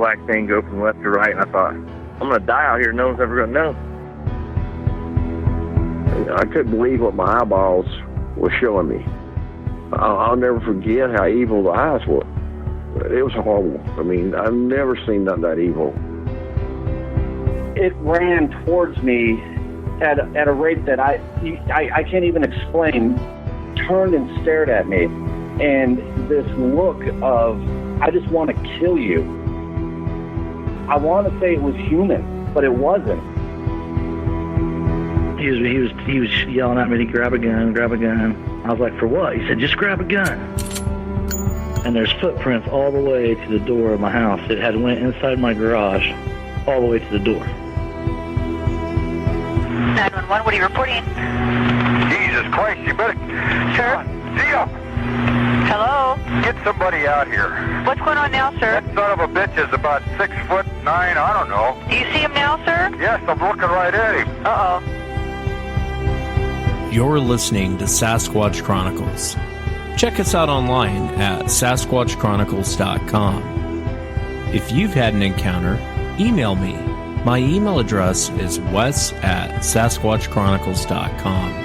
black thing go from left to right, and I thought, I'm going to die out here. No one's ever going to know. I couldn't believe what my eyeballs were showing me. I'll never forget how evil the eyes were. It was horrible. I mean, I've never seen nothing that evil. It ran towards me at a rate that I can't even explain. Turned and stared at me, and this look of, I just want to kill you. I want to say it was human, but it wasn't. He was yelling at me to grab a gun. I was like, for what? He said, just grab a gun. And there's footprints all the way to the door of my house. It had went inside my garage all the way to the door. 911, what are you reporting? Jesus Christ, you better... Sir? Zia! Hello? Get somebody out here. What's going on now, sir? That son of a bitch is about 6'9", I don't know. Do you see him now, sir? Yes, I'm looking right at him. Uh-oh. You're listening to Sasquatch Chronicles. Check us out online at sasquatchchronicles.com. If you've had an encounter, email me. My email address is wes@sasquatchchronicles.com.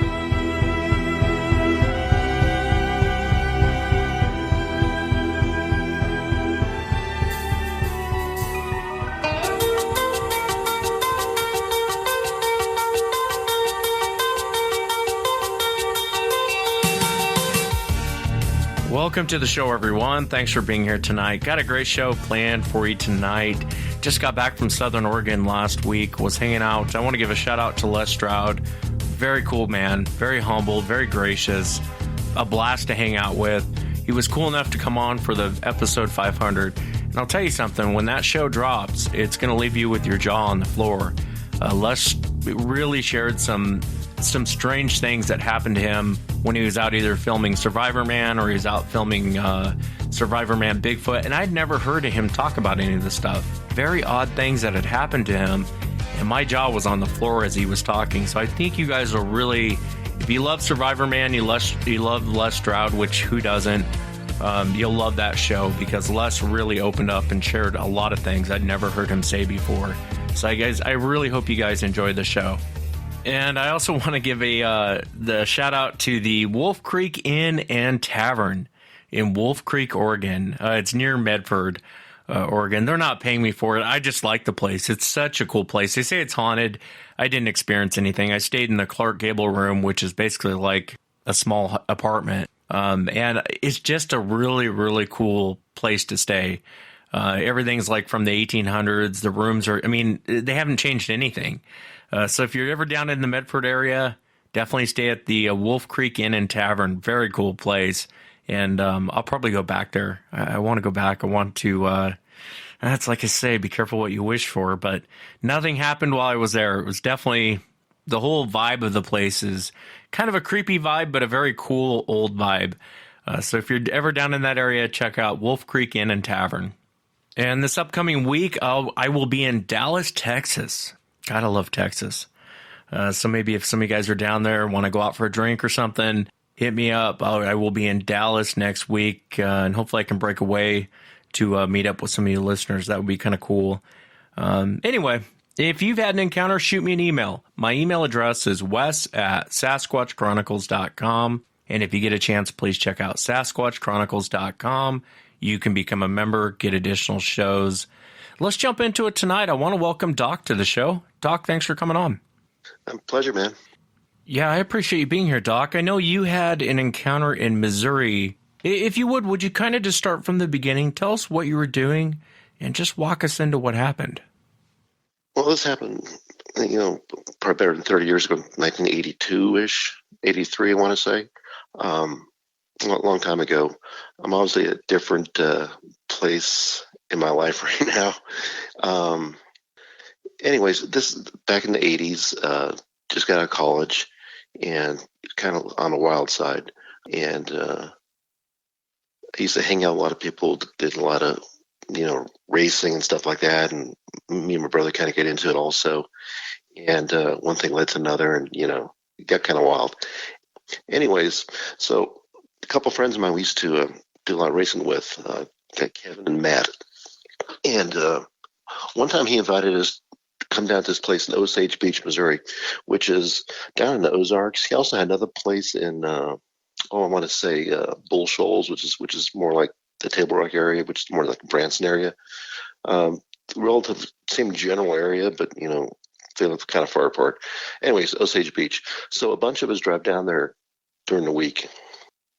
Welcome to the show, everyone. Thanks for being here tonight. Got a great show planned for you tonight. Just got back from Southern Oregon last week, was hanging out. I want to give a shout out to Les Stroud. Very cool man, very humble, very gracious, a blast to hang out with. He was cool enough to come on for the episode 500. And I'll tell you something, when that show drops, it's going to leave you with your jaw on the floor. Les really shared some strange things that happened to him when he was out either filming Survivor Man or he was out filming Survivor Man Bigfoot, and I'd never heard of him talk about any of this stuff. Very odd things that had happened to him, and my jaw was on the floor as he was talking. So I think you guys will really, if you love Survivor Man, you love Les Stroud, which who doesn't, you'll love that show because Les really opened up and shared a lot of things I'd never heard him say before. So I really hope you guys enjoy the show. And I also want to give the shout out to the Wolf Creek Inn and Tavern in Wolf Creek, Oregon. It's near Medford, Oregon. They're not paying me for it. I just like the place. It's such a cool place. They say it's haunted. I didn't experience anything. I stayed in the Clark Gable room, which is basically like a small apartment. And it's just a really, really cool place to stay. Everything's like from the 1800s. The rooms are, they haven't changed anything. So if you're ever down in the Medford area, definitely stay at the Wolf Creek Inn and Tavern. Very cool place. And I'll probably go back there. I want to go back. I want to, that's like I say, be careful what you wish for. But nothing happened while I was there. It was definitely, the whole vibe of the place is kind of a creepy vibe, but a very cool old vibe. So if you're ever down in that area, check out Wolf Creek Inn and Tavern. And this upcoming week, I will be in Dallas, Texas. Gotta love Texas. So maybe if some of you guys are down there, want to go out for a drink or something, hit me up. I will be in Dallas next week, and hopefully I can break away to meet up with some of you listeners. That would be kind of cool. Anyway, if you've had an encounter, shoot me an email. My email address is wes@sasquatchchronicles.com. And if you get a chance, please check out sasquatchchronicles.com. You can become a member, get additional shows. Let's jump into it tonight. I want to welcome Doc to the show. Doc, thanks for coming on. Pleasure, man. Yeah, I appreciate you being here, Doc. I know you had an encounter in Missouri. If you would you kind of just start from the beginning? Tell us what you were doing and just walk us into what happened. Well, this happened, probably better than 30 years ago, 1982-ish, 83, I want to say. A long time ago. I'm obviously at a different place in my life right now. Anyways, this is back in the 80s, just got out of college and kind of on the wild side. And I used to hang out with a lot of people, did a lot of, racing and stuff like that. And me and my brother kind of get into it also. And one thing led to another and, it got kind of wild. Anyways, so a couple of friends of mine we used to do a lot of racing with, Kevin and Matt. And one time he invited us to come down to this place in Osage Beach, Missouri, which is down in the Ozarks. He also had another place in, I want to say Bull Shoals, which is more like the Table Rock area, which is more like the Branson area. Relative same general area, but they live kind of far apart. Anyways, Osage Beach. So a bunch of us drive down there during the week.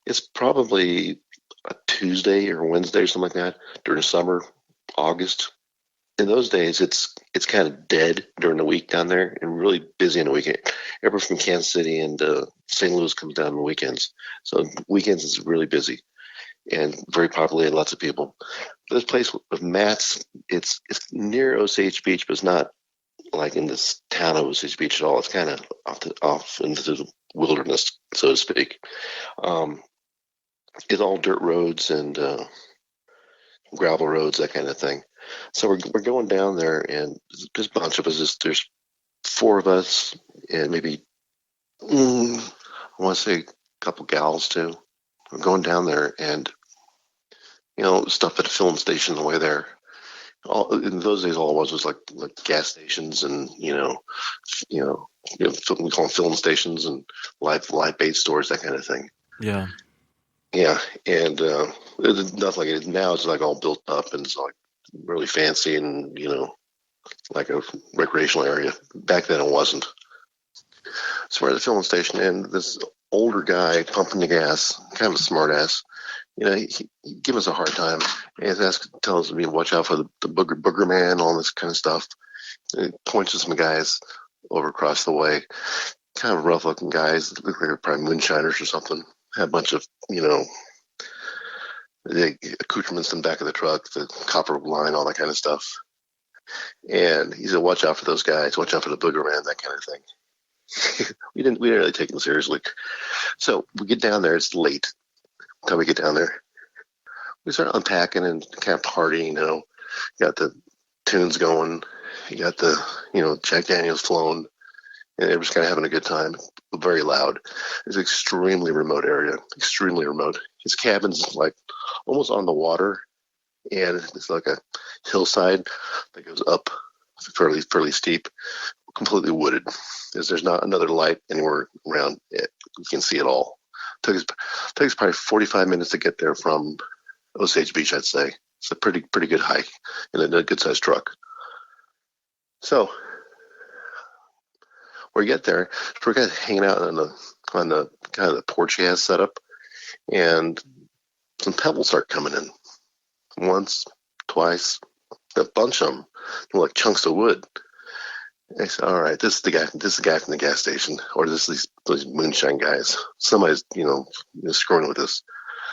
It's probably a Tuesday or Wednesday or something like that during summer, August. In those days, it's kind of dead during the week down there and really busy in the weekend. Everyone from Kansas City and St. Louis comes down on the weekends. So weekends is really busy and very populated, lots of people. This place with Matt's, it's near Osage Beach, but it's not like in this town of Osage Beach at all. It's kind of off into the wilderness, so to speak. It's all dirt roads and gravel roads, that kind of thing. So we're going down there, and there's a bunch of us. There's 4 of us, and maybe I want to say a couple gals too. We're going down there, and stuff at a filling station on the way there. In those days, all it was like gas stations and we call them filling stations and live bait stores, that kind of thing. Yeah. Yeah, and it's nothing like it is now. It's like all built up and it's like really fancy and like a recreational area. Back then, it wasn't. So we're at the filling station, and this older guy pumping the gas, kind of a smart ass. He give us a hard time. And tells me to watch out for the booger man, all this kind of stuff. And he points to some guys over across the way, kind of rough looking guys. Look like they're probably moonshiners or something. Had a bunch of, the accoutrements in the back of the truck, the copper line, all that kind of stuff. And he said, watch out for those guys, watch out for the booger man, that kind of thing. we didn't really take him seriously. So we get down there, it's late. By the time we get down there, we start unpacking and kind of partying, You got the tunes going, you got the, Jack Daniels flowing, and everyone's kind of having a good time. Very loud. It's an extremely remote area, extremely remote. His cabin's like almost on the water, and it's like a hillside that goes up fairly steep, completely wooded. There's not another light anywhere around it. You can see it all. Took us probably 45 minutes to get there from Osage Beach, I'd say. It's a pretty good hike in a good sized truck. So we get there, we're kind of hanging out on the kind of the porch he has set up, and some pebbles start coming in. Once, twice, a bunch of them, like chunks of wood. And I said, all right, this is the guy from the gas station, or these moonshine guys. Somebody's, screwing with us.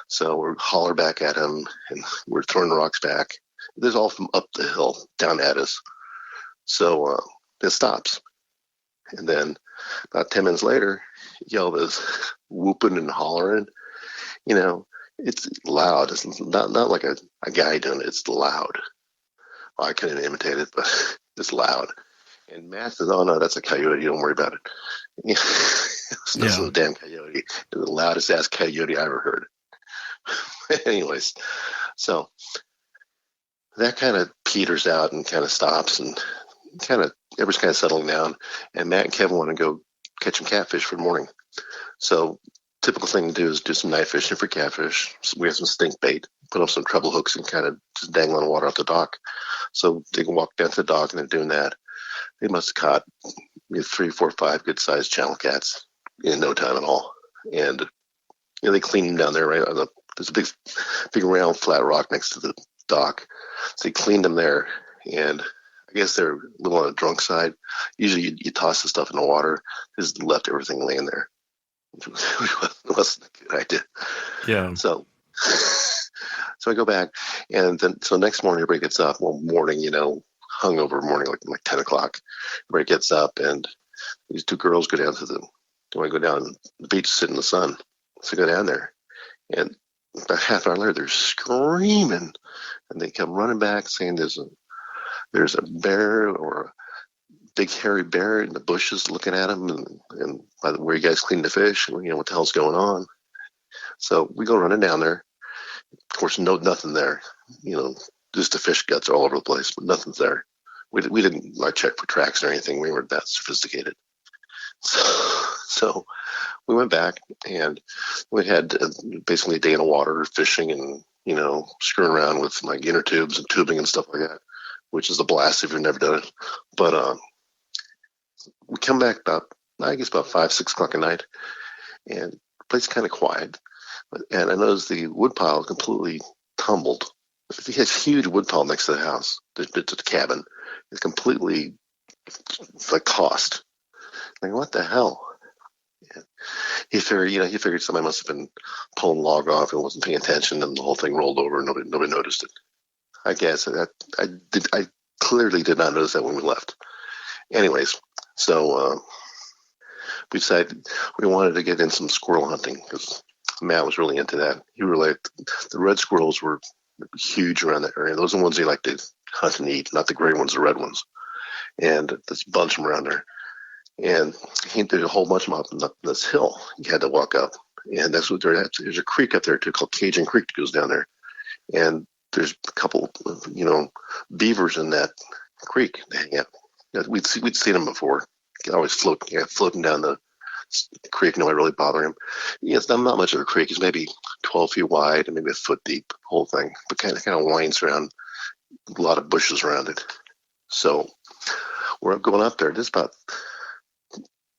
So we're holler back at him, and we're throwing rocks back. This is all from up the hill, down at us. So it stops. And then about 10 minutes later, you yell this whooping and hollering. It's loud. It's not like a guy doing it. It's loud. Well, I couldn't imitate it, but it's loud. And Matt says, oh, no, that's a coyote. Don't worry about it. It's a damn coyote. It's the loudest ass coyote I ever heard. Anyways, so that kind of peters out and kind of stops, and everybody's kind of settling down. And Matt and Kevin want to go catch some catfish for the morning. So typical thing to do is do some night fishing for catfish. So we have some stink bait, put up some treble hooks, and kind of just dangle on the water off the dock. So they can walk down to the dock, and they're doing that. They must have caught 3, 4, 5 good-sized channel cats in no time at all. And they clean them down there, right? There's a big round flat rock next to the dock. So they cleaned them there, and I guess they're a little on the drunk side. Usually you toss the stuff in the water. Just left everything laying there. It wasn't a good idea. Yeah. So I go back, and then so next morning everybody gets up. Well, morning, hungover morning, like 10 o'clock. Everybody gets up, and these 2 girls go down go down the beach, sit in the sun. So I go down there, and about half an hour later, they're screaming, and they come running back saying there's a bear or a big hairy bear in the bushes looking at them, and by the way, you guys clean the fish, and what the hell's going on? So we go running down there. Of course, nothing there. just the fish guts all over the place, but nothing's there. We didn't like check for tracks or anything. We weren't that sophisticated. So we went back, and we had basically a day in the water fishing and, screwing around with like inner tubes and tubing and stuff like that, which is a blast if you've never done it. But we come back about 5, 6 o'clock at night, and the place is kind of quiet. And I noticed the woodpile completely tumbled. He has a huge woodpile next to the house, the cabin. It's completely like tossed. Like, what the hell? And he figured somebody must have been pulling log off and wasn't paying attention, and the whole thing rolled over and nobody noticed it. I guess I clearly did not notice that when we left. Anyways, so we decided we wanted to get in some squirrel hunting because Matt was really into that. He really the red squirrels were huge around that area. Those are the ones he liked to hunt and eat, not the gray ones, the red ones. And there's a bunch of them around there. And there's a whole bunch of them up this hill you had to walk up. And that's what there's a creek up there too called Cajun Creek that goes down there. And there's a couple, beavers in that creek to hang out. We'd seen them before. You can always floating down the creek. Nobody really bothering him. It's not much of a creek. It's maybe 12 feet wide and maybe a foot deep, the whole thing. But kind of winds around, a lot of bushes around it. So we're going up there. Just about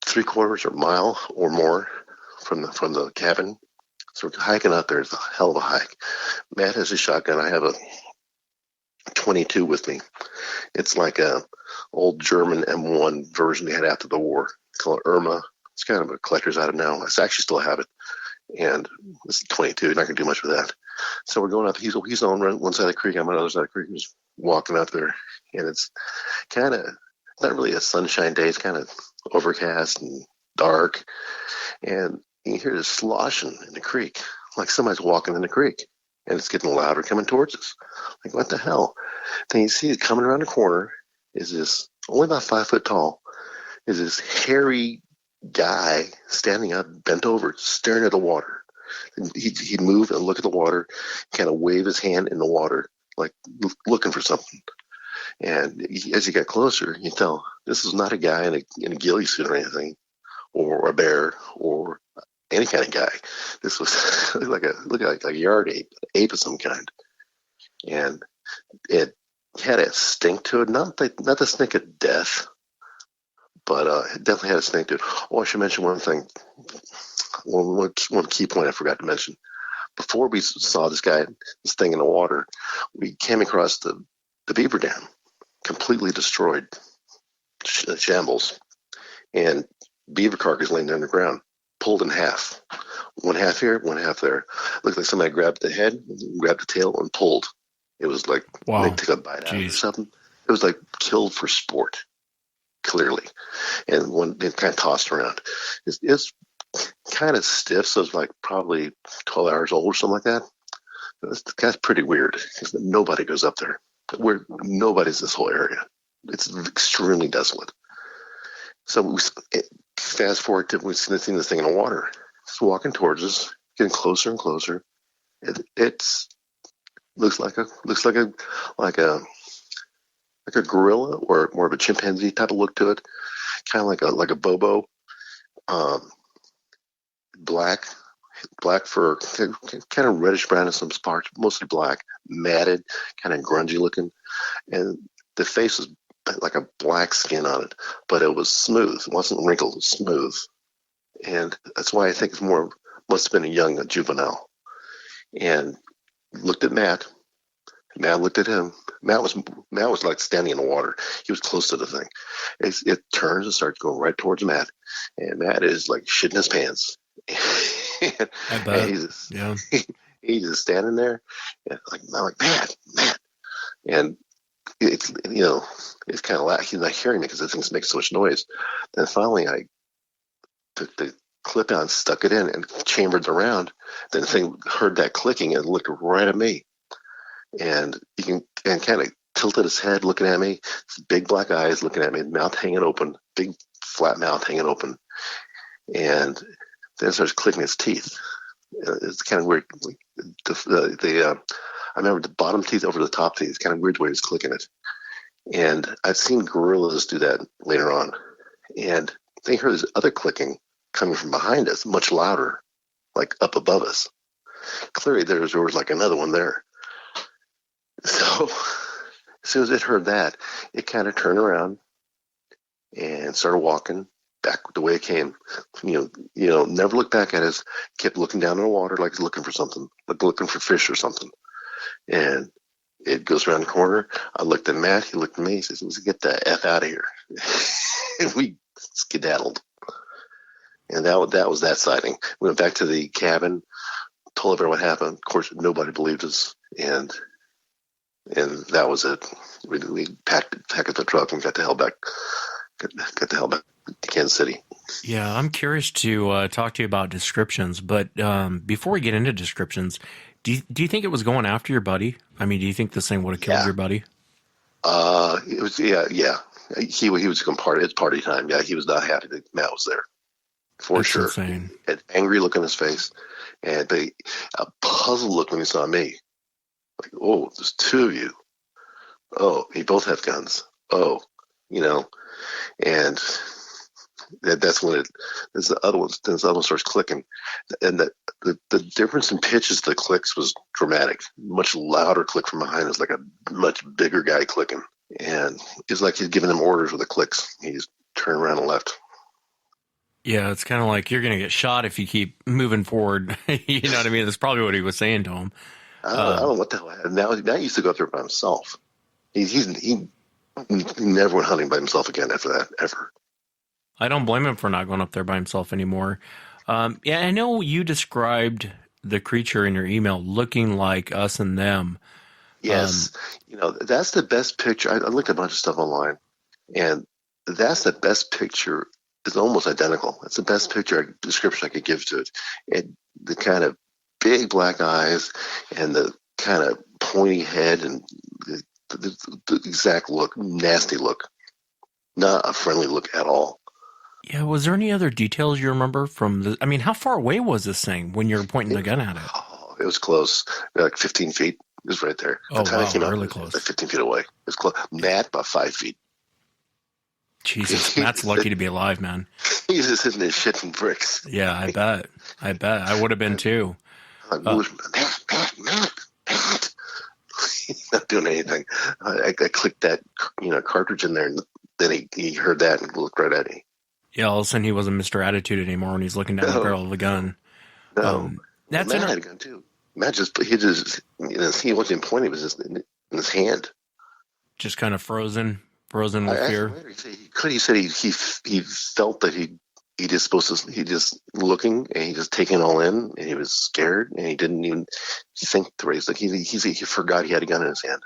3/4 or a mile or more from the cabin. So we're hiking up there. It's a hell of a hike. Matt has a shotgun. I have a 22 with me. It's like a old German M1 version they had after the war. It's called Irma. It's kind of a collector's item now. I actually still have it. And it's 22. Not going to do much with that. So we're going up. He's on one side of the creek. I'm on the other side of the creek. Just walking up there. And it's kind of not really a sunshine day. It's kind of overcast and dark. And you hear this sloshing in the creek, like somebody's walking in the creek. And it's getting louder coming towards us. Like, what the hell? Then you see it coming around the corner is this, only about 5 foot tall, is this hairy guy standing up, bent over, staring at the water. And he'd move and look at the water, kind of wave his hand in the water, like looking for something. And as he got closer, you tell this is not a guy in a ghillie suit or anything, or a bear, or any kind of guy. This was looked like a yard ape of some kind. And it had a stink to it, not the stink of death, but it definitely had a stink to it. Oh, I should mention one thing. One key point I forgot to mention. Before we saw this thing in the water, we came across the beaver dam, completely destroyed, shambles, and beaver carcass laying there on the ground, pulled in half. One half here, one half there. Looked like somebody grabbed the head, grabbed the tail, and pulled. It was like they took a bite out or something. It was like killed for sport, clearly. And it kind of tossed around. It's kind of stiff, so it's like probably 12 hours old or something like that. That's pretty weird because nobody goes up there. Nobody's this whole area. It's extremely desolate. So we fast forward to we've seen this thing in the water. It's walking towards us, getting closer and closer. It's looks like a gorilla or more of a chimpanzee type of look to it. Kind of like a bobo, black fur, kind of reddish brown in some parts, mostly black, matted, kind of grungy looking, and the face was like a black skin on it, but it was smooth. It wasn't wrinkled, it was smooth. And that's why I think it's must have been a juvenile. And looked at Matt. Matt looked at him. Matt was like standing in the water. He was close to the thing. It turns and starts going right towards Matt. And Matt is like shitting his pants. I bet. And he's just standing there. And I'm like, Matt. And it's kind of he's not hearing me because the thing's making so much noise. Then finally I took the clip out and stuck it in and chambered the round. Then the thing heard that clicking and looked right at me. And kind of tilted his head looking at me, big black eyes looking at me, mouth hanging open, big flat mouth hanging open. And then it starts clicking his teeth. It's kind of weird. I remember the bottom teeth over the top teeth. It's kind of weird the way he was clicking it. And I've seen gorillas do that later on. And they heard this other clicking coming from behind us, much louder, like up above us. Clearly there was like another one there. So as soon as it heard that, it kind of turned around and started walking back the way it came. Never looked back at us, kept looking down in the water like it's looking for something, like looking for fish or something. And it goes around the corner. I looked at Matt. He looked at me. He says, "Let's get the F out of here." And we skedaddled. And that was that sighting. We went back to the cabin, told everyone what happened. Of course, nobody believed us. And that was it. We packed up the truck and got the hell back to Kansas City. Yeah, I'm curious to talk to you about descriptions. But before we get into descriptions, do you think it was going after your buddy? I mean, do you think this thing would have killed your buddy? It was, yeah. He was going party. It's party time. Yeah, he was not happy that Matt was there. For That's sure. Insane. An angry look on his face, and a puzzled look when he saw me. Like, oh, there's two of you. Oh, you both have guns. Oh, and that's when the other one starts clicking, and the difference in pitches of the clicks was dramatic. Much louder click from behind us, like a much bigger guy clicking, and it's like he's giving them orders with the clicks. He's turned around and left. Yeah, it's kind of like you're going to get shot if you keep moving forward. You know what I mean? That's probably what he was saying to him. I don't know what the hell happened. Now he used to go up there by himself. He never went hunting by himself again after that, ever. I don't blame him for not going up there by himself anymore. Yeah, I know you described the creature in your email looking like us and them. Yes. That's the best picture. I looked at a bunch of stuff online, and that's the best picture. It's almost identical. It's the best description I could give to it. And the kind of big black eyes and the kind of pointy head and the exact look, nasty look, not a friendly look at all. Yeah, was there any other details you remember from the? I mean, how far away was this thing when you were pointing the gun at it? Oh, it was close, like 15 feet. It was right there. Oh, wow, really close. Like 15 feet away. It was close. Matt, about 5 feet. Jesus, Matt's lucky to be alive, man. He's just hitting his shit from bricks. Yeah, I bet. I would have been too. Matt. He's not doing anything. I clicked that cartridge in there, and then he heard that and looked right at me. Yeah, all of a sudden he wasn't Mr. Attitude anymore when he's looking down the barrel of the gun. No, Matt had a gun too. Matt he wasn't pointing; it was just in his hand. Just kind of frozen with fear. He said he felt that he just looking and he just taking it all in, and he was scared and he didn't even think to raise. Like he forgot he had a gun in his hand.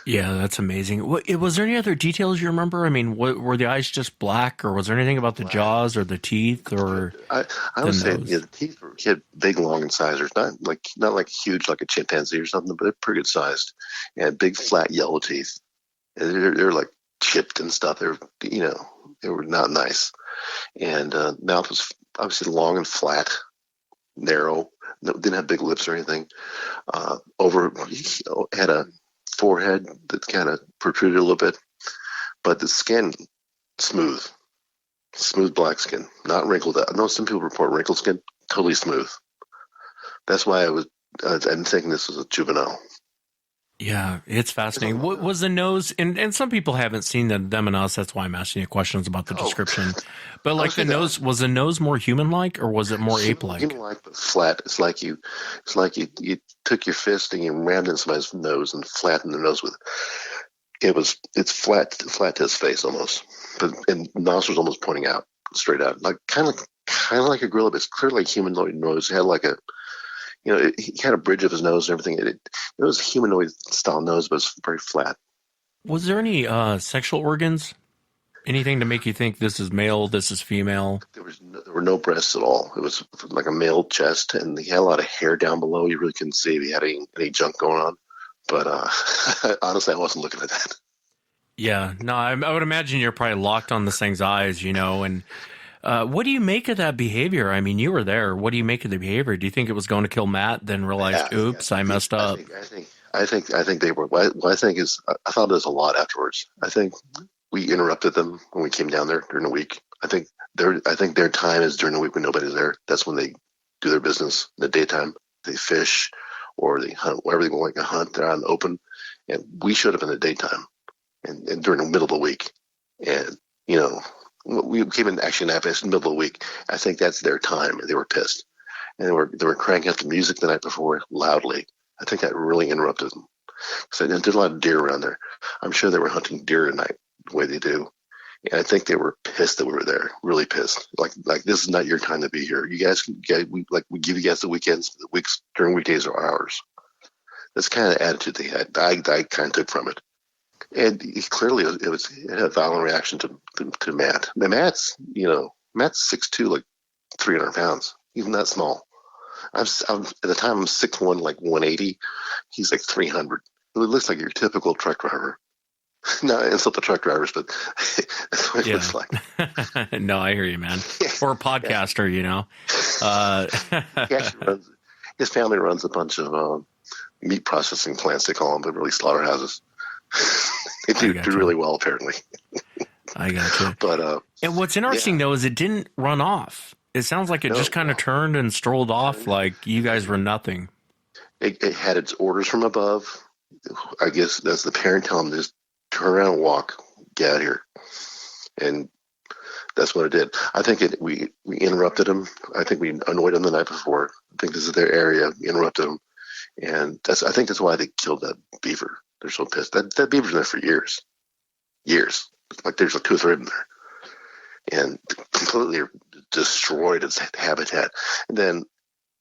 Yeah, that's amazing. Was there any other details you remember? I mean, were the eyes just black, or was there anything about the jaws or the teeth, or? I would say the teeth he had big, long incisors, not like huge like a chimpanzee or something, but they're pretty good sized, and big, flat, yellow teeth. And they're like chipped and stuff. They were not nice, and mouth was obviously long and flat, narrow. Didn't have big lips or anything. He had a forehead that kind of protruded a little bit, but the skin smooth black skin, not wrinkled. I know some people report wrinkled skin, totally smooth. That's why I'm thinking this was a juvenile. Yeah, it's fascinating. What was the nose? And some people haven't seen them and us. That's why I'm asking you questions about the description. But like the nose, was the nose more human-like, or was it more ape-like? Human-like, but flat. It's like you took your fist and you rammed in somebody's nose and flattened the nose with it. It's flat to his face almost, and nostrils almost pointing out straight out, like kind of like a gorilla, but it's clearly like humanoid nose. It had like a. He had a bridge of his nose and everything. It was a humanoid style nose, but it's very flat. Was there any sexual organs? Anything to make you think this is male, this is female? There were no breasts at all. It was like a male chest, and he had a lot of hair down below. You really couldn't see if he had any junk going on. But honestly, I wasn't looking at that. Yeah, no, I would imagine you're probably locked on this thing's eyes, and... what do you make of that behavior? I mean, you were there. What do you make of the behavior? Do you think it was going to kill Matt, then realized, oops, I messed up? I think they were. What I think is, I thought it was a lot afterwards. I think we interrupted them when we came down there during the week. I think their time is during the week when nobody's there. That's when they do their business. In the daytime, they fish or they hunt, wherever they go, like a hunt. They're out in the open, and we showed up in the daytime and during the middle of the week. And we came in actually in the middle of the week. I think that's their time, and they were pissed, and they were cranking up the music the night before loudly. I think that really interrupted them. So there's a lot of deer around there. I'm sure they were hunting deer at night the way they do. And I think they were pissed that we were there, really pissed. Like this is not your time to be here. You guys, we give you guys the weekends, the weeks during weekdays are ours. That's kind of the attitude they had. I kind of took from it. And clearly it had a violent reaction to Matt. Now Matt's 6'2", like 300 pounds. He's not small. I'm at the time I'm 6'1", like 180. He's like 300. It looks like your typical truck driver. No, it's not the truck drivers, but that's what it looks like. No, I hear you, man. Or a podcaster, His family runs a bunch of meat processing plants. They call them, but really slaughterhouses. They do really well, apparently. I got you. But and what's interesting though is it didn't run off. It sounds like it just kind of turned and strolled off like you guys were nothing. It had its orders from above. I guess that's the parent telling them just turn around and walk, get out of here. And that's what it did. I think we interrupted them. I think we annoyed them the night before. I think this is their area. We interrupted them. And I think that's why they killed that beaver. They're so pissed. That beaver's been there for years. Years. Like there's like 2 or 3 of them there. And completely destroyed its habitat. And then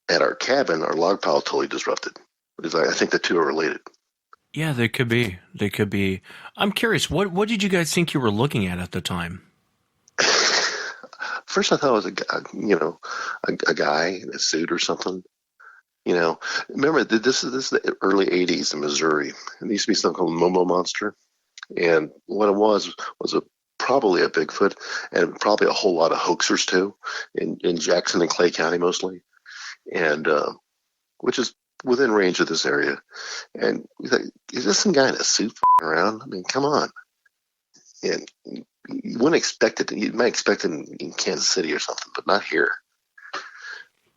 at our cabin, our log pile totally disrupted. I think the two are related. Yeah, they could be. They could be. I'm curious, what did you guys think you were looking at the time? First, I thought it was a guy in a suit or something. Remember this is the early '80s in Missouri. There used to be something called MoMo monster, and what it was probably a Bigfoot, and probably a whole lot of hoaxers too, in Jackson and Clay County mostly, and which is within range of this area. And we thought, is this some guy in a suit around? I mean, come on. And you wouldn't expect it. You might expect it in Kansas City or something, but not here.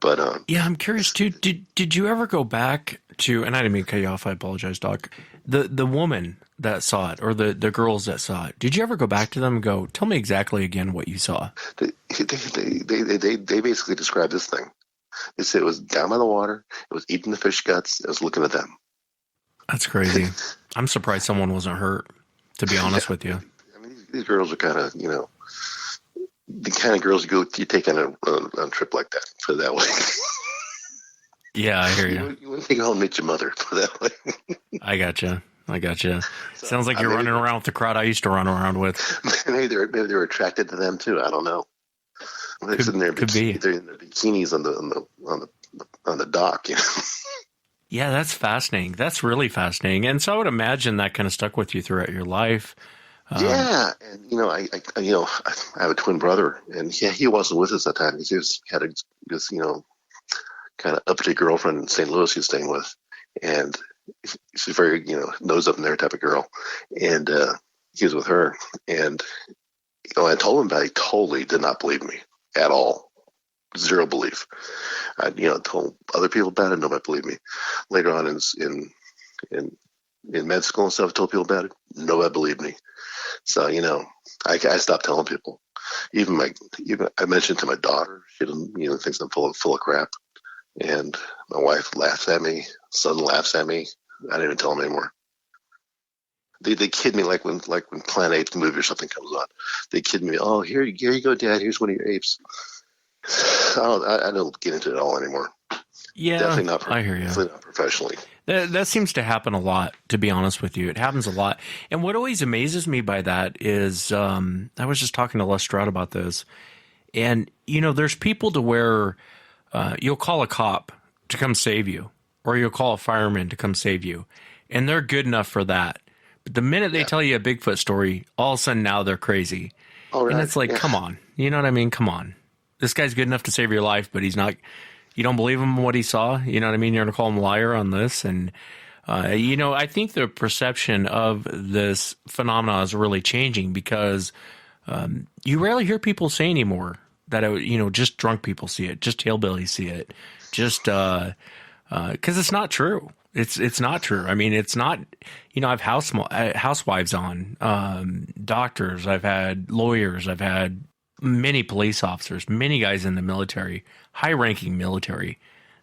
But yeah, I'm curious too. Did you ever go back to? And I didn't mean to cut you off. I apologize, Doc. The woman that saw it, or the girls that saw it. Did you ever go back to them and go, tell me exactly again what you saw? They basically described this thing. They said it was down by the water. It was eating the fish guts. It was looking at them. That's crazy. I'm surprised someone wasn't hurt, to be honest with you. I mean, these girls are kind of, the kind of girls you take on a trip like that, put it that way. Yeah, I hear you. You wouldn't take home and meet your mother, put it that way. I gotcha. Sounds like you're running around with the crowd I used to run around with. Maybe they were attracted to them too. I don't know. They're sitting there, could be. They're in their bikinis on the dock. Yeah, that's fascinating. That's really fascinating. And so I would imagine that kind of stuck with you throughout your life. Yeah, and I have a twin brother, and he wasn't with us that time because he had this kind of uppity girlfriend in St. Louis he was staying with, and she's very nose up in there type of girl, and he was with her, and I told him about it. He totally did not believe me at all. Zero belief. I told other people about it. Nobody believed me. Later on in med school and stuff, I told people about it. Nobody believed me. So I stopped telling people. Even I mentioned to my daughter. She didn't thinks I'm full of crap. And my wife laughs at me. Son laughs at me. I didn't even tell them anymore. They kid me like when Planet Apes, the movie or something comes on. They kid me. Oh, here you go, Dad. Here's one of your apes. I don't get into it all anymore. Yeah, definitely not. I hear you. Definitely not professionally. That seems to happen a lot, to be honest with you. It happens a lot. And what always amazes me by that is, I was just talking to Les Stroud about this, and there's people to where you'll call a cop to come save you, or you'll call a fireman to come save you, and they're good enough for that. But the minute they tell you a Bigfoot story, all of a sudden now they're crazy. All right. And it's like, come on. You know what I mean? Come on. This guy's good enough to save your life, but he's not. You don't believe him what he saw. You know what I mean? You're going to call him a liar on this. And I think the perception of this phenomena is really changing because you rarely hear people say anymore that, just drunk people see it, just hillbillies see it, just because it's not true. It's not true. I mean, it's not, I've housewives on, doctors, I've had lawyers, I've had many police officers, many guys in the military, high-ranking military,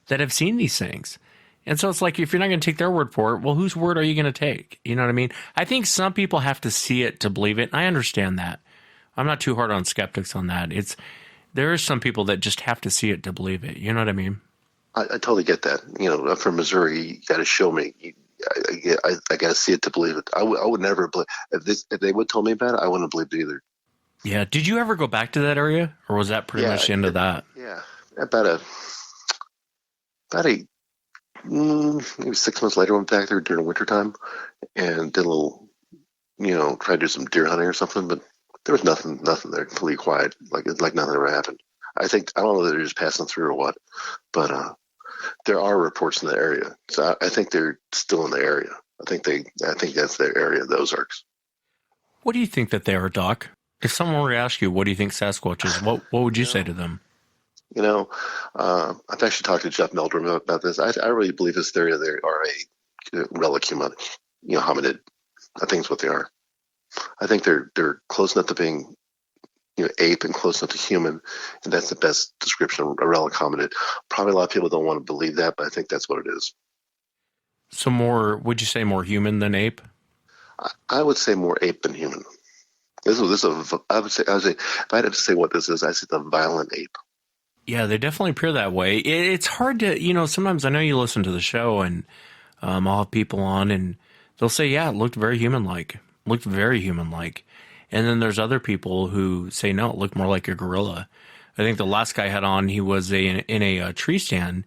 that have seen these things. And so it's like, if you're not going to take their word for it, well, whose word are you going to take? You know what I mean? I think some people have to see it to believe it, and I understand that. I'm not too hard on skeptics on that. There are some people that just have to see it to believe it. You know what I mean? I totally get that. I'm from Missouri. You got to show me. I got to see it to believe it. I would never believe if they would tell me about it. I wouldn't believe it either. Yeah. Did you ever go back to that area, or was that pretty much the end of that? Yeah, about maybe 6 months later, I went back there during the wintertime and did a little, tried to do some deer hunting or something, but there was nothing there, completely quiet, like nothing ever happened. I don't know that they're just passing through or what, but there are reports in the area, so I think they're still in the area. I think that's their area, the Ozarks. What do you think that they are, Doc? If someone were to ask you, what do you think Sasquatch is, what would you say to them? I've actually talked to Jeff Meldrum about this. I really believe this theory that they are a relic human, hominid. I think it's what they are. I think they're close enough to being, ape and close enough to human, and that's the best description of a relic hominid. Probably a lot of people don't want to believe that, but I think that's what it is. So would you say more human than ape? I would say more ape than human. I would say, if I had to say what this is, I'd say the violent ape. Yeah, they definitely appear that way. It's hard to, sometimes I know you listen to the show and I'll have people on and they'll say, yeah, it looked very human-like. And then there's other people who say, no, it looked more like a gorilla. I think the last guy I had on, he was in a tree stand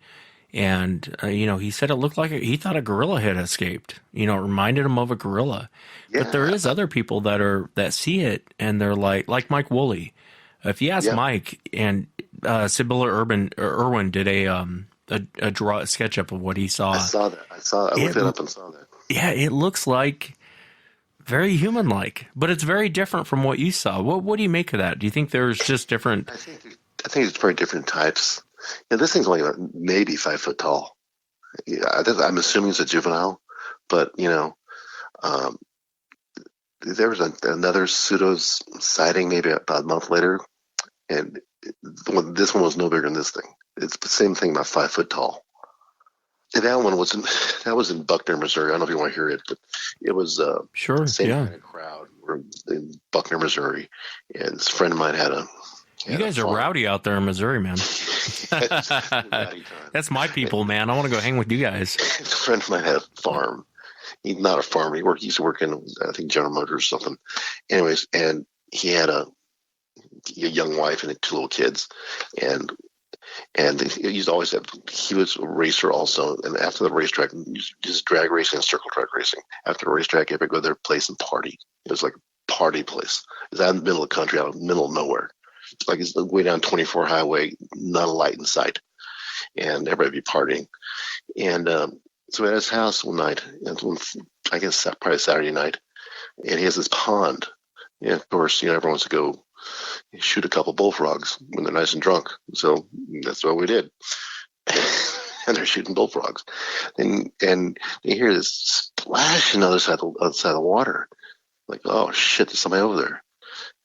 and, he said it looked like he thought a gorilla had escaped. It reminded him of a gorilla. Yeah. But there is other people that see it and they're like Mike Woolley. If you ask Mike and Sibylla Irwin did a sketch up of what he saw. I saw that. I looked it up and saw that. Yeah, it looks like very human-like, but it's very different from what you saw. What do you make of that? Do you think there's just different? I think it's very different types. This thing's only maybe 5 foot tall. Yeah, I'm assuming it's a juvenile, but there was another pseudo sighting maybe about a month later. And this one was no bigger than this thing. It's the same thing, about 5 foot tall. And that one was in Buckner, Missouri. I don't know if you want to hear it, but it was the same kind of crowd. We're in Buckner, Missouri, and this friend of mine had a. You guys are rowdy out there in Missouri, man. That's my people, man. I want to go hang with you guys. A friend of mine had a farm. He's not a farmer. He used to work in, I think, General Motors or something. Anyways, and he had a young wife and 2 little kids, and he was a racer also. And after the racetrack, just drag racing and circle track racing. After the racetrack, he would go to their place and party. It was like a party place. It was out in the middle of the country, out in the middle of nowhere. It's like it's way down 24 highway, not a light in sight, and everybody be partying. And so at his house one night, I guess probably Saturday night, and he has this pond. And of course, everyone wants to go shoot a couple bullfrogs when they're nice and drunk. So that's what we did. And they're shooting bullfrogs. And you hear this splash on the other side of the water. Like, oh, shit, there's somebody over there.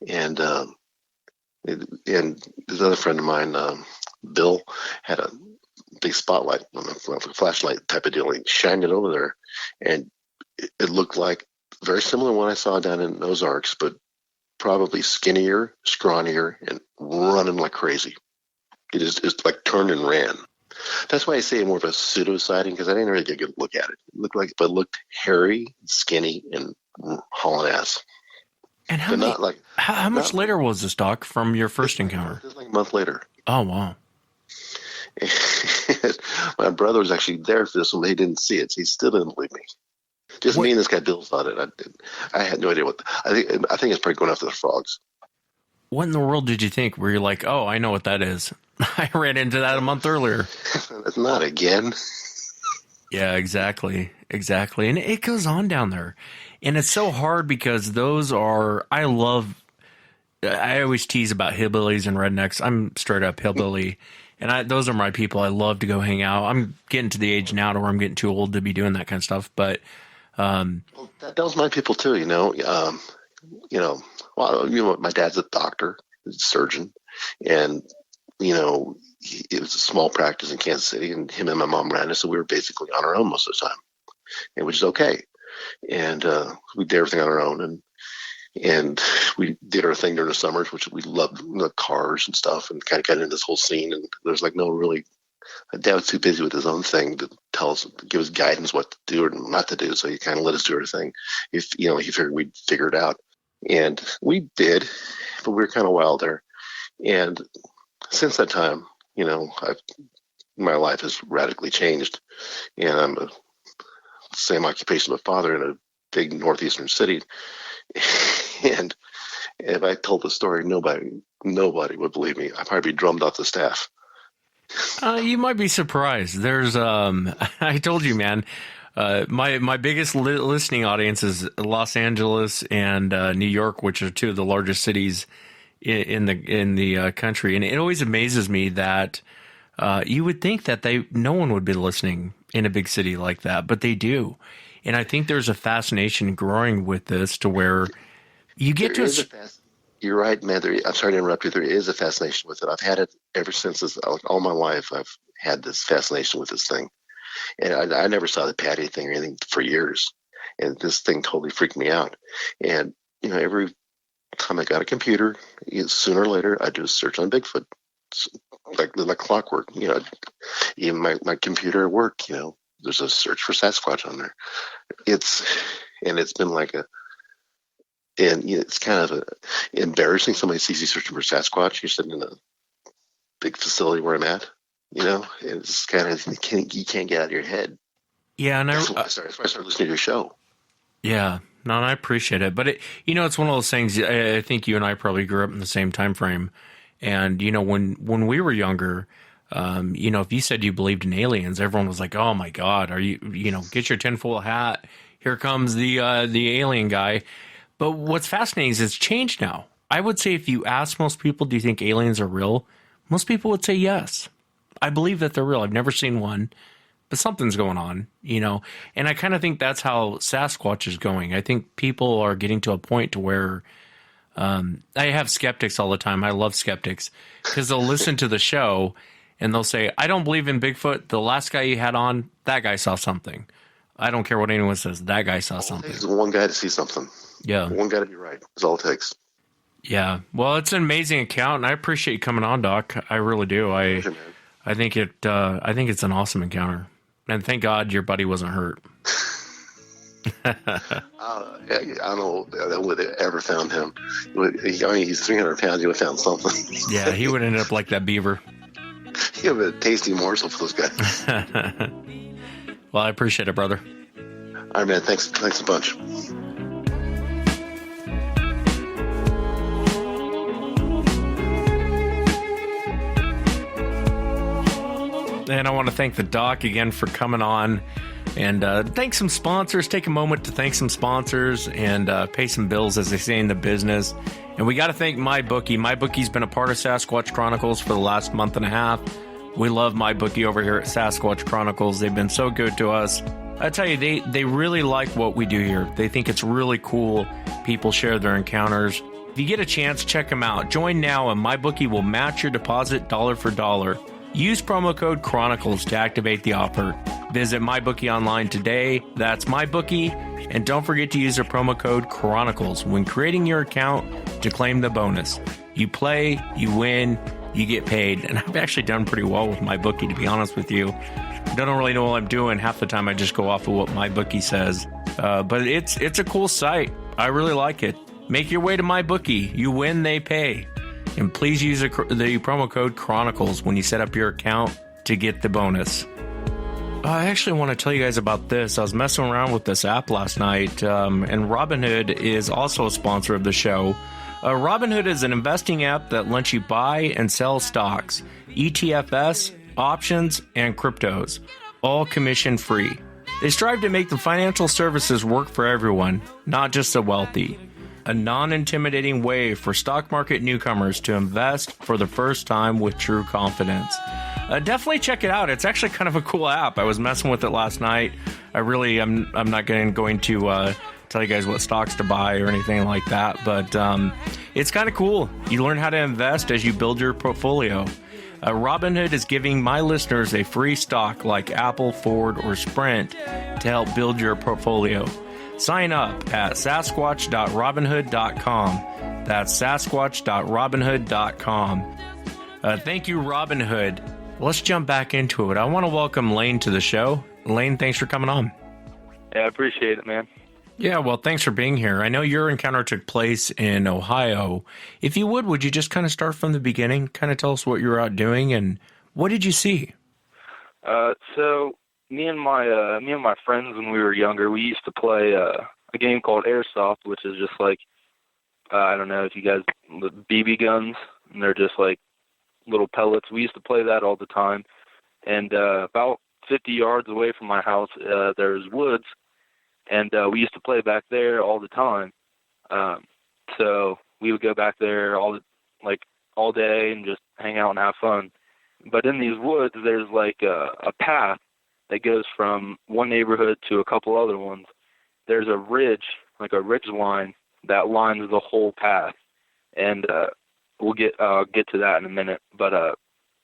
And this other friend of mine, Bill, had a big spotlight, a flashlight type of deal. He shined it over there. And it looked like very similar to what I saw down in Ozarks, but probably skinnier, scrawnier, and running like crazy. It just like turned and ran. That's why I say more of a pseudo sighting, because I didn't really get a good look at it. It looked hairy, skinny, and hauling ass. And how much later was this, Doc, from your first encounter? It was like a month later. Oh, wow. My brother was actually there for this one, but he didn't see it, so he still didn't believe me. Just me and this guy Bill thought it. I had no idea what. I think it's probably going after the frogs. What in the world did you think? Where you're like, oh, I know what that is. I ran into that a month earlier. It's not again. Yeah, exactly. And it goes on down there. And it's so hard because I always tease about hillbillies and rednecks. I'm straight up hillbilly. And those are my people. I love to go hang out. I'm getting to the age now to where I'm getting too old to be doing that kind of stuff. But that was my people too. My dad's a doctor, he's a surgeon, and it was a small practice in Kansas City, and him and my mom ran it, so we were basically on our own most of the time, and which is okay. And we did everything on our own, and we did our thing during the summers, which we loved, the cars and stuff, and kind of got into this whole scene. And there's like no really, Dad was too busy with his own thing to give us guidance what to do or not to do. So he kind of let us do our thing. He figured we'd figure it out, and we did, but we were kind of wild there. And since that time, my life has radically changed, and I'm the same occupation of a father in a big northeastern city. And if I told the story, nobody would believe me. I'd probably be drummed off the staff. You might be surprised. There's, I told you, man, my biggest listening audience is Los Angeles and New York, which are two of the largest cities in the country. And it always amazes me that you would think that no one would be listening in a big city like that, but they do. And I think there's a fascination growing with this to where you get You're right, man. I'm sorry to interrupt you. There is a fascination with it. I've had it ever since all my life. I've had this fascination with this thing, and I never saw the Patty thing or anything for years. And this thing totally freaked me out. And every time I got a computer, sooner or later, I do a search on Bigfoot, like clockwork. Even my computer at work, there's a search for Sasquatch on there. It's been like it's kind of embarrassing. Somebody sees you searching for Sasquatch. You're sitting in a big facility where I'm at. It's kind of you can't get out of your head. Yeah, and that's why I started listening to your show. Yeah, no, and I appreciate it. But it's one of those things. I think you and I probably grew up in the same time frame. And when we were younger, if you said you believed in aliens, everyone was like, "Oh my God, are you? Get your tinfoil hat. Here comes the alien guy." But what's fascinating is it's changed now. I would say if you ask most people, do you think aliens are real? Most people would say yes. I believe that they're real. I've never seen one, but something's going on, And I kind of think that's how Sasquatch is going. I think people are getting to a point to where I have skeptics all the time. I love skeptics because they'll listen to the show and they'll say, I don't believe in Bigfoot. The last guy you had on, that guy saw something. I don't care what anyone says. That guy saw something. It takes one guy to see something. Yeah. One guy to be right. That's all it takes. Yeah. Well, it's an amazing account, and I appreciate you coming on, Doc. I really do. I think it's an awesome encounter. And thank God your buddy wasn't hurt. I don't know that would have ever found him. He's 300 pounds. He would have found something. Yeah, he would end up like that beaver. He would have a tasty morsel for those guys. Well, I appreciate it, brother. All right, man. Thanks a bunch. And I want to thank the Doc again for coming on, and thank some sponsors. Take a moment to thank some sponsors and pay some bills, as they say in the business. And we got to thank MyBookie. MyBookie's been a part of Sasquatch Chronicles for the last month and a half. We love MyBookie over here at Sasquatch Chronicles. They've been so good to us. I tell you, they really like what we do here. They think it's really cool. People share their encounters. If you get a chance, check them out. Join now, and MyBookie will match your deposit dollar for dollar. Use promo code Chronicles to activate the offer. Visit MyBookie online today. That's MyBookie. And don't forget to use the promo code Chronicles when creating your account to claim the bonus. You play, you win, you get paid. And I've actually done pretty well with MyBookie, to be honest with you. I don't really know what I'm doing. Half the time I just go off of what MyBookie says. But it's a cool site. I really like it. Make your way to MyBookie. You win, they pay. And please use the promo code Chronicles when you set up your account to get the bonus. I actually want to tell you guys about this. I was messing around with this app last night, and Robinhood is also a sponsor of the show. Robinhood is an investing app that lets you buy and sell stocks, ETFs, options, and cryptos, all commission-free. They strive to make the financial services work for everyone, not just the wealthy. A non-intimidating way for stock market newcomers to invest for the first time with true confidence. Definitely check it out. It's actually kind of a cool app. I was messing with it last night. I'm not going to tell you guys what stocks to buy or anything like that, but it's kind of cool. You learn how to invest as you build your portfolio. Robinhood is giving my listeners a free stock like Apple, Ford, or Sprint to help build your portfolio. Sign up at sasquatch.robinhood.com. That's sasquatch.robinhood.com. Thank you, Robinhood. Let's jump back into it. I want to welcome Lane to the show. Lane, thanks for coming on. Yeah, I appreciate it, man. Yeah, well, thanks for being here. I know your encounter took place in Ohio. If you would you just kind of start from the beginning? Kind of tell us what you were out doing and what did you see? So me and my friends when we were younger, we used to play a game called Airsoft, which is just like I don't know if you guys BB guns, and they're just like little pellets. We used to play that all the time, and about 50 yards away from my house, there's woods. And we used to play back there all the time. So we would go back there all day and just hang out and have fun. But in these woods, there's like a path that goes from one neighborhood to a couple other ones. There's a ridge, like a ridge line that lines the whole path. And we'll get to that in a minute. But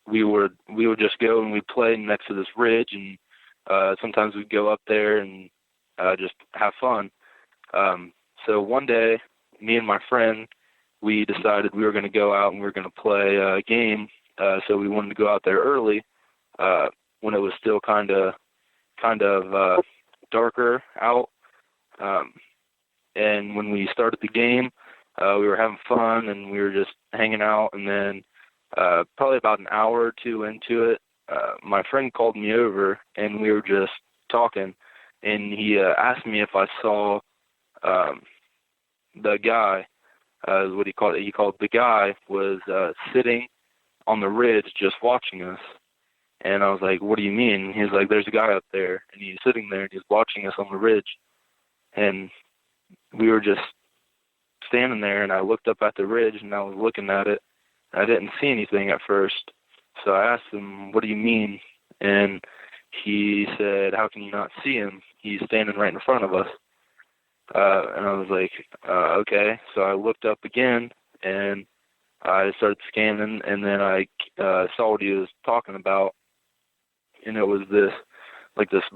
we would just go and we'd play next to this ridge, and sometimes we'd go up there and just have fun. So one day, me and my friend, we decided we were going to go out and we were going to play a game. So we wanted to go out there early when it was still kind of darker out. And when we started the game, we were having fun and we were just hanging out. And then probably about an hour or two into it, my friend called me over and we were just talking. And he asked me if I saw the guy, what he called it. He called the guy was sitting on the ridge just watching us. And I was like, what do you mean? He's like, there's a guy up there, and he's sitting there, and he's watching us on the ridge. And we were just standing there, and I looked up at the ridge, and I was looking at it. I didn't see anything at first. So I asked him, what do you mean? And he said, how can you not see him? He's standing right in front of us. And I was like, okay. So I looked up again, and I started scanning, and then I saw what he was talking about. And it was this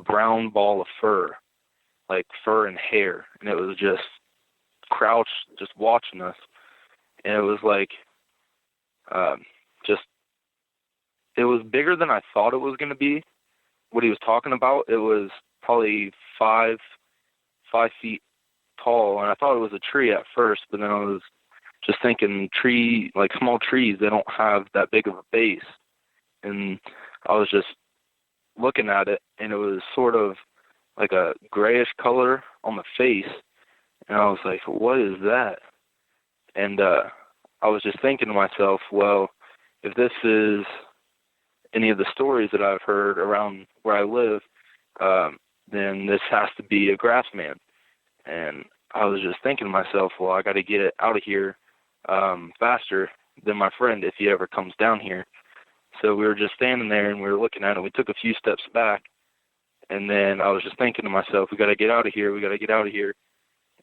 brown ball of fur, like fur and hair. And it was just crouched, just watching us. And it was like, it was bigger than I thought it was going to be. What he was talking about, it was probably 5 feet tall, and I thought it was a tree at first, but then I was just thinking small trees, they don't have that big of a base. And I was just looking at it, and it was sort of like a grayish color on the face, and I was like, what is that? And I was just thinking to myself, well, if this is any of the stories that I've heard around where I live, then this has to be a grass man. And I was just thinking to myself, well, I got to get it out of here faster than my friend if he ever comes down here. So we were just standing there and we were looking at it. We took a few steps back, and then I was just thinking to myself, we got to get out of here. We got to get out of here.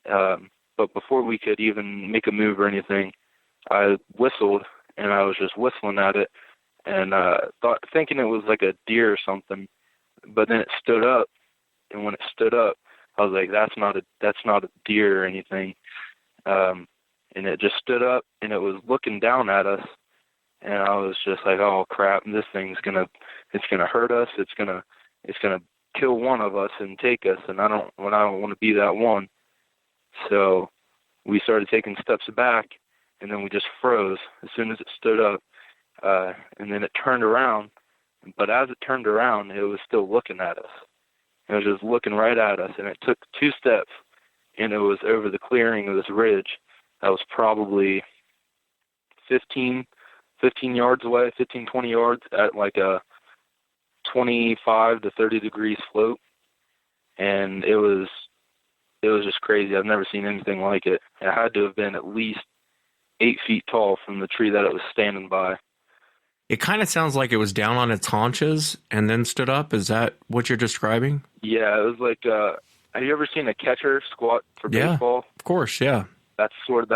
But before we could even make a move or anything, I whistled, and I was just whistling at it, and thinking it was like a deer or something. But then it stood up, and when it stood up, I was like, that's not a deer or anything. And it just stood up, and it was looking down at us, and I was just like, oh crap, this thing's gonna hurt us. It's gonna kill one of us and take us, and I don't want to be that one. So we started taking steps back, and then we just froze as soon as it stood up, and then it turned around. But as it turned around, it was still looking at us. It was just looking right at us, and it took 2 steps, and it was over the clearing of this ridge that was probably 15 yards away, 15, 20 yards at like a 25 to 30 degrees slope, and it was just crazy. I've never seen anything like it. It had to have been at least 8 feet tall from the tree that it was standing by. It kind of sounds like it was down on its haunches and then stood up. Is that what you're describing? Yeah, it was like, have you ever seen a catcher squat for baseball? Yeah, of course, yeah. That's what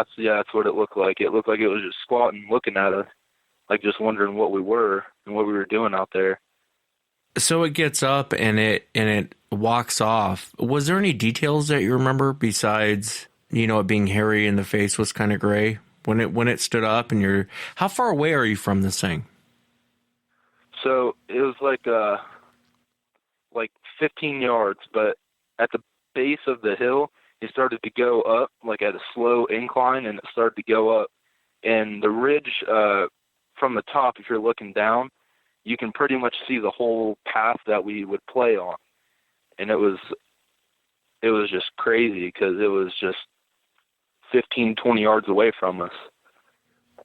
it looked like. It looked like it was just squatting, looking at us, like just wondering what we were and what we were doing out there. So it gets up and it walks off. Was there any details that you remember besides, it being hairy and the face was kind of gray when it stood up? And how far away are you from this thing? So it was like 15 yards, but at the base of the hill, it started to go up, like at a slow incline, and it started to go up. And the ridge from the top, if you're looking down, you can pretty much see the whole path that we would play on. And it was just crazy because it was just 15, 20 yards away from us.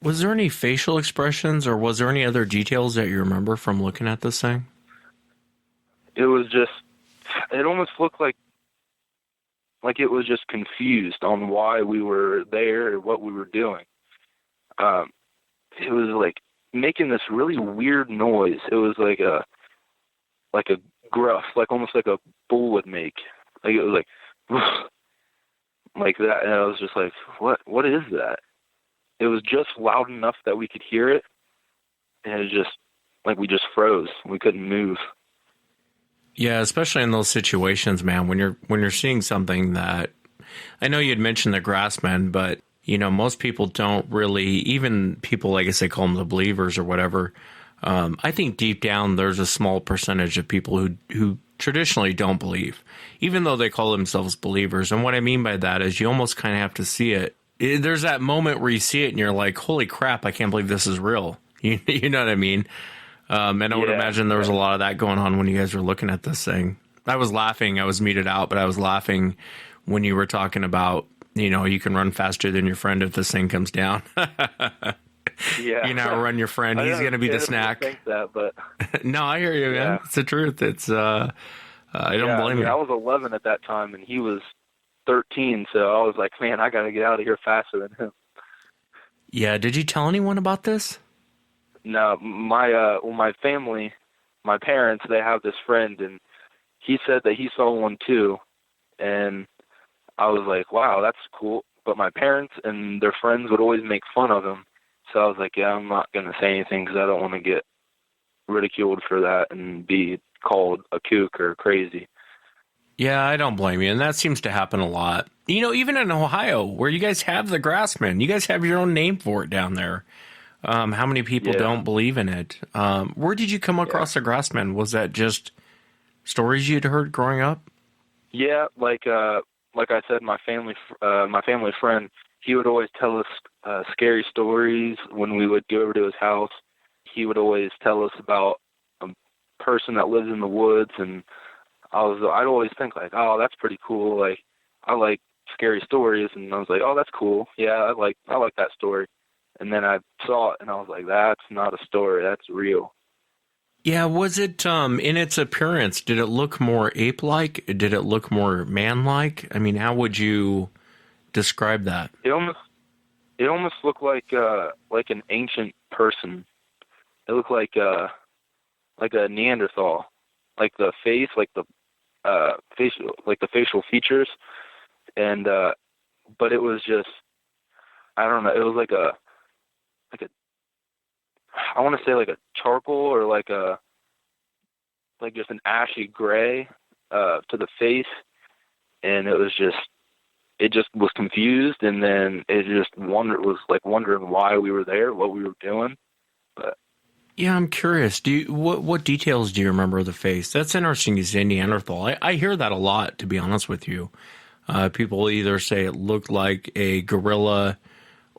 Was there any facial expressions or was there any other details that you remember from looking at this thing? It almost looked like it was just confused on why we were there or what we were doing. It was like making this really weird noise. It was like a gruff, like almost like a bull would make. Like it was like like that, and I was just like, what is that? It was just loud enough that we could hear it, and it just like we just froze. We couldn't move. Yeah, especially in those situations, man, when you're seeing something that, I know you'd mentioned the grassmen, but most people don't really, even people, I guess they call them the believers or whatever. I think deep down there's a small percentage of people who traditionally don't believe, even though they call themselves believers. And what I mean by that is you almost kind of have to see it. There's that moment where you see it and you're like, holy crap, I can't believe this is real. You know what I mean? And I would imagine there was a lot of that going on when you guys were looking at this thing. I was laughing. I was muted out, but I was laughing when you were talking about, you can run faster than your friend if this thing comes down. Yeah. Run your friend. He's going to be the snack. I think that, but no, I hear you, man. Yeah. It's the truth. It's, I don't blame you. I was 11 at that time and he was 13. So I was like, man, I got to get out of here faster than him. Yeah. Did you tell anyone about this? No, my family, my parents, they have this friend, and he said that he saw one too, and I was like, wow, that's cool. But my parents and their friends would always make fun of him, so I was like, yeah, I'm not going to say anything because I don't want to get ridiculed for that and be called a kook or crazy. Yeah, I don't blame you, and that seems to happen a lot. Even in Ohio, where you guys have the grassmen, you guys have your own name for it down there. How many people don't believe in it? Where did you come across the grassmen? Was that just stories you'd heard growing up? Yeah, like I said, my family friend, he would always tell us scary stories when we would go over to his house. He would always tell us about a person that lives in the woods, and I'd always think like, oh, that's pretty cool. Like I like scary stories, and I was like, oh, that's cool. Yeah, I like that story. And then I saw it, and I was like, that's not a story. That's real. Yeah, was it, in its appearance, did it look more ape-like? Did it look more man-like? I mean, how would you describe that? It almost looked like an ancient person. It looked like a Neanderthal. Like the face, like the facial features. And, but it was just, I don't know, it was like I want to say like a charcoal or like just an ashy gray to the face, and it just was confused, and then it just was like wondering why we were there, what we were doing. But yeah, I'm curious. What details do you remember of the face? That's interesting. You say Neanderthal. I hear that a lot, to be honest with you. People either say it looked like a gorilla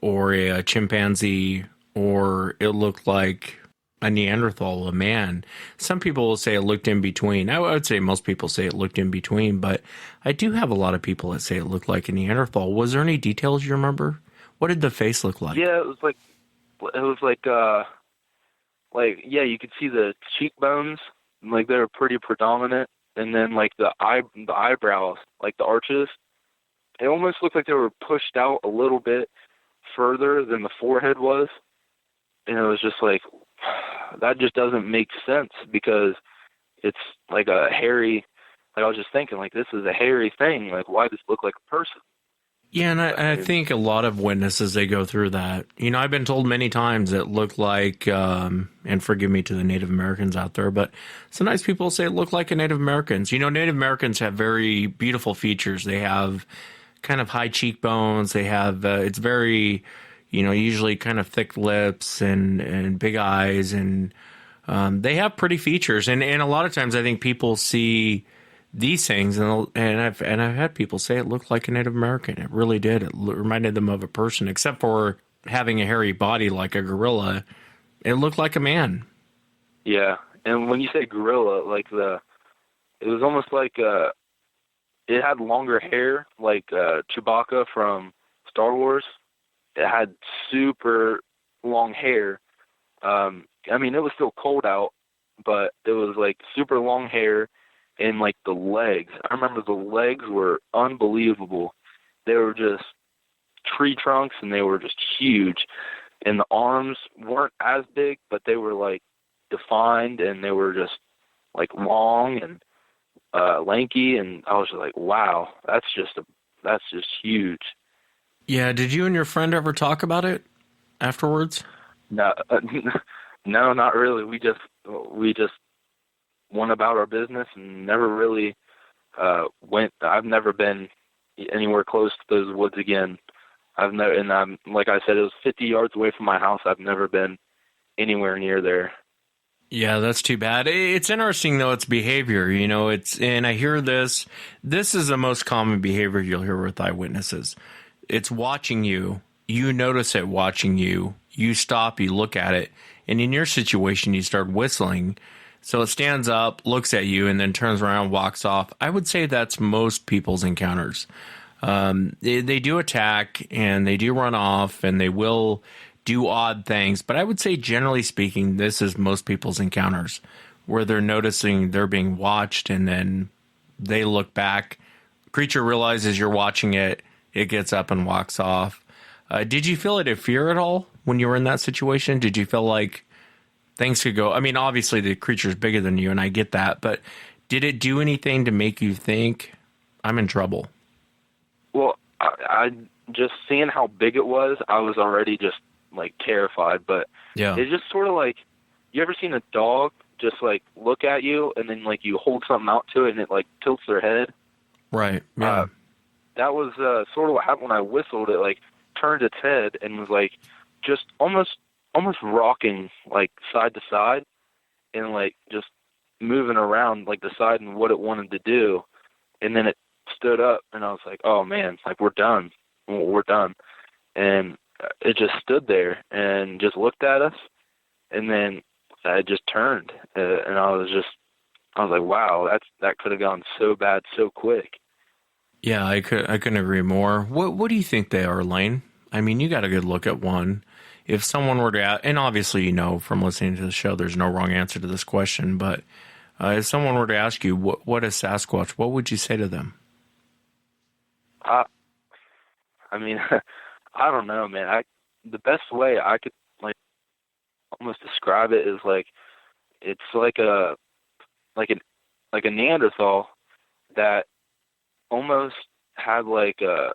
or a chimpanzee, or it looked like a Neanderthal, a man. Some people will say it looked in between. I would say most people say it looked in between, but I do have a lot of people that say it looked like a Neanderthal. Was there any details you remember? What did the face look like? Yeah, you could see the cheekbones, like they were pretty predominant, and then like the eyebrows, like the arches, it almost looked like they were pushed out a little bit further than the forehead was, and it was just like, that just doesn't make sense because it's like a hairy, like I was just thinking, like, this is a hairy thing, like, why does it look like a person? Yeah, and I think a lot of witnesses, they go through that. You know, I've been told many times it looked like, and forgive me to the Native Americans out there, but sometimes people say it looked like a Native Americans. You know, Native Americans have very beautiful features. They have kind of high cheekbones. They have, it's very, you know, usually kind of thick lips and big eyes, and they have pretty features. And a lot of times I think people see these things, and I've had people say it looked like a Native American. It really did. It reminded them of a person, except for having a hairy body like a gorilla. It looked like a man. Yeah, and when you say gorilla, like it was almost like it had longer hair, like Chewbacca from Star Wars. It had super long hair. I mean, it was still cold out, but it was like super long hair. And like the legs, I remember the legs were unbelievable. They were just tree trunks, and they were just huge. And the arms weren't as big, but they were like defined, and they were just like long and lanky. And I was just like, wow, that's just huge. Yeah. Did you and your friend ever talk about it afterwards? No, no, not really. We just went about our business and never really I've never been anywhere close to those woods again. I'm like I said, it was 50 yards away from my house. I've never been anywhere near there. Yeah, that's too bad. It's interesting though, its behavior, you know, and I hear this is the most common behavior you'll hear with eyewitnesses. It's watching you, you notice it watching you, you stop, you look at it, and in your situation, you start whistling. So it stands up, looks at you, and then turns around, walks off. I would say that's most people's encounters. They do attack, and they do run off, and they will do odd things. But I would say, generally speaking, this is most people's encounters, where they're noticing they're being watched, and then they look back. Creature realizes you're watching it. It gets up and walks off. Did you feel it a fear at all when you were in that situation? Did you feel like things could go? I mean, obviously the creature's bigger than you, and I get that, but did it do anything to make you think, I'm in trouble? Well, I just seeing how big it was, I was already just like terrified, but yeah, it's just sort of like, you ever seen a dog just like look at you and then like you hold something out to it and it like tilts their head? Right. Yeah. That was sort of what happened when I whistled. It like turned its head and was like just almost rocking like side to side and like just moving around, like deciding what it wanted to do. And then it stood up and I was like, oh man, like we're done. And it just stood there and just looked at us. And then I just turned and I was like, wow, that could have gone so bad so quick. Yeah, I couldn't agree more. What do you think they are, Lane? I mean, you got a good look at one. If someone were to, and obviously, you know, from listening to the show, there's no wrong answer to this question, but if someone were to ask you, what is Sasquatch, what would you say to them? I mean, I don't know, man. The best way I could like almost describe it is like, it's like a Neanderthal that almost had like a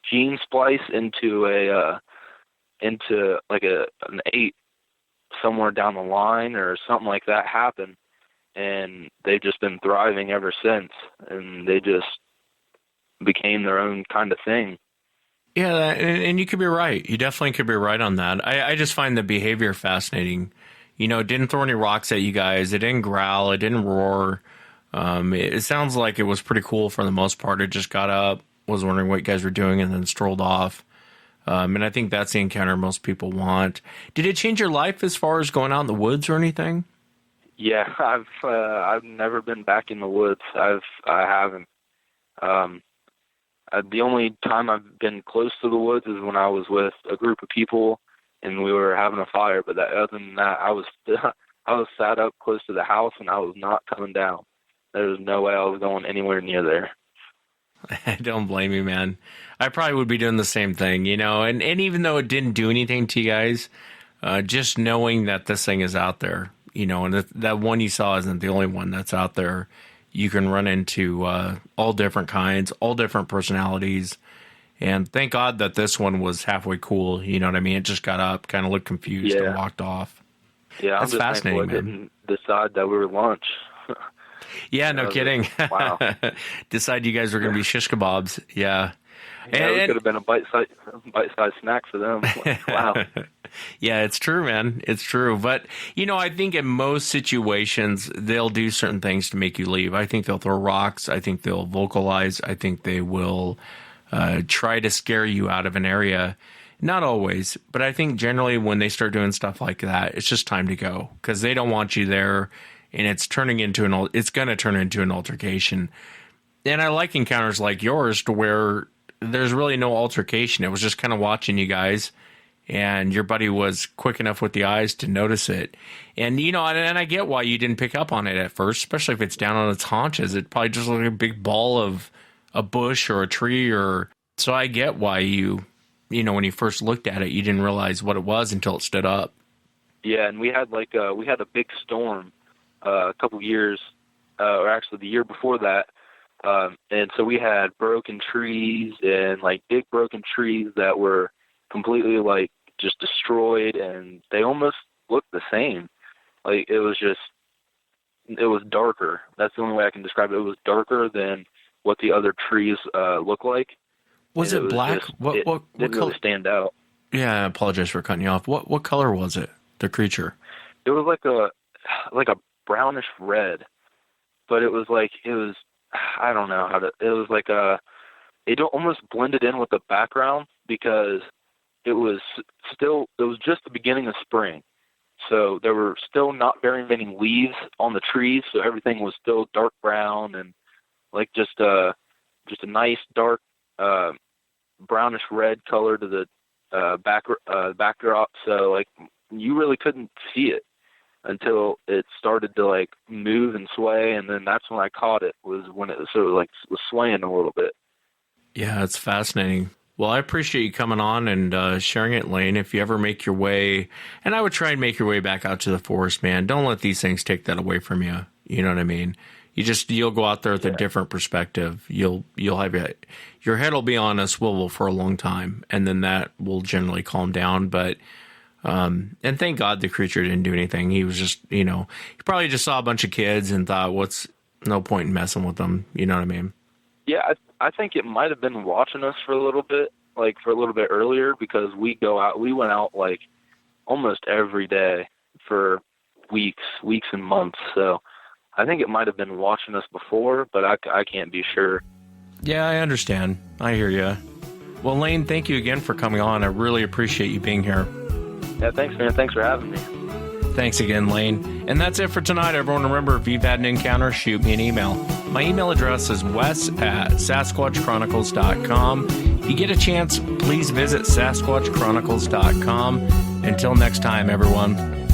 gene splice into an ape somewhere down the line or something like that happened, and they've just been thriving ever since, and they just became their own kind of thing. Yeah, and you could be right. You definitely could be right on that. I just find the behavior fascinating. You know, it didn't throw any rocks at you guys. It didn't growl. It didn't roar. It sounds like it was pretty cool for the most part. It just got up, was wondering what you guys were doing, and then strolled off. And I think that's the encounter most people want. Did it change your life as far as going out in the woods or anything? Yeah, I've never been back in the woods. I haven't. The only time I've been close to the woods is when I was with a group of people and we were having a fire. But other than that, sat up close to the house, and I was not coming down. There was no way I was going anywhere near there. I don't blame you, man. I probably would be doing the same thing, you know, and even though it didn't do anything to you guys, just knowing that this thing is out there, you know, and that one you saw isn't the only one that's out there. You can run into all different kinds, all different personalities. And thank God that this one was halfway cool. You know what I mean? It just got up, kind of looked confused, and walked off. Yeah, that's fascinating, man. Didn't decide that we were lunch. Yeah, no kidding. Wow. Decide you guys were going to be shish kebabs. Yeah. It could have been a bite-sized snack for them. Wow. Yeah, it's true, man. It's true. But, you know, I think in most situations, they'll do certain things to make you leave. I think they'll throw rocks. I think they'll vocalize. I think they will try to scare you out of an area. Not always, but I think generally when they start doing stuff like that, it's just time to go because they don't want you there, and it's going to turn into an altercation. And I like encounters like yours to where there's really no altercation. It was just kind of watching you guys, and your buddy was quick enough with the eyes to notice it. And, you know, and I get why you didn't pick up on it at first, especially if it's down on its haunches. It probably just looked like a big ball of a bush or a tree, so I get why you know, when you first looked at it, you didn't realize what it was until it stood up. Yeah, and we had a big storm a couple years, or actually the year before that, and so we had broken trees and like big broken trees that were completely like just destroyed, and they almost looked the same. Like it was darker. That's the only way I can describe it. It was darker than what the other trees look like. Was it black? What didn't color? Really stand out. Yeah, I apologize for cutting you off. What color was it? The creature? It was like a brownish red, but it was I don't know how to. It was like it almost blended in with the background because it was just the beginning of spring, so there were still not very many leaves on the trees, so everything was still dark brown and like just a nice dark brownish red color to the backdrop. So like you really couldn't see it until it started to like move and sway, and then that's when I caught it, was when it was sort of like was swaying a little bit. Yeah, it's fascinating. Well, I appreciate you coming on and sharing it, Lane. If you ever make your way, and I would try and make your way back out to the forest, man, don't let these things take that away from you. You know what I mean? You'll go out there with a different perspective. You'll have your head will be on a swivel for a long time, and then that will generally calm down. But and thank God the creature didn't do anything. He was just, you know, he probably just saw a bunch of kids and thought, "What's no point in messing with them?" You know what I mean? Yeah, I think it might have been watching us for a little bit earlier, because we went out like almost every day for weeks and months. So I think it might have been watching us before, but I can't be sure. Yeah, I understand. I hear you. Well, Lane, thank you again for coming on. I really appreciate you being here. Yeah, thanks, man. Thanks for having me. Thanks again, Lane. And that's it for tonight, everyone. Remember, if you've had an encounter, shoot me an email. My email address is wes@sasquatchchronicles.com. If you get a chance, please visit sasquatchchronicles.com. Until next time, everyone.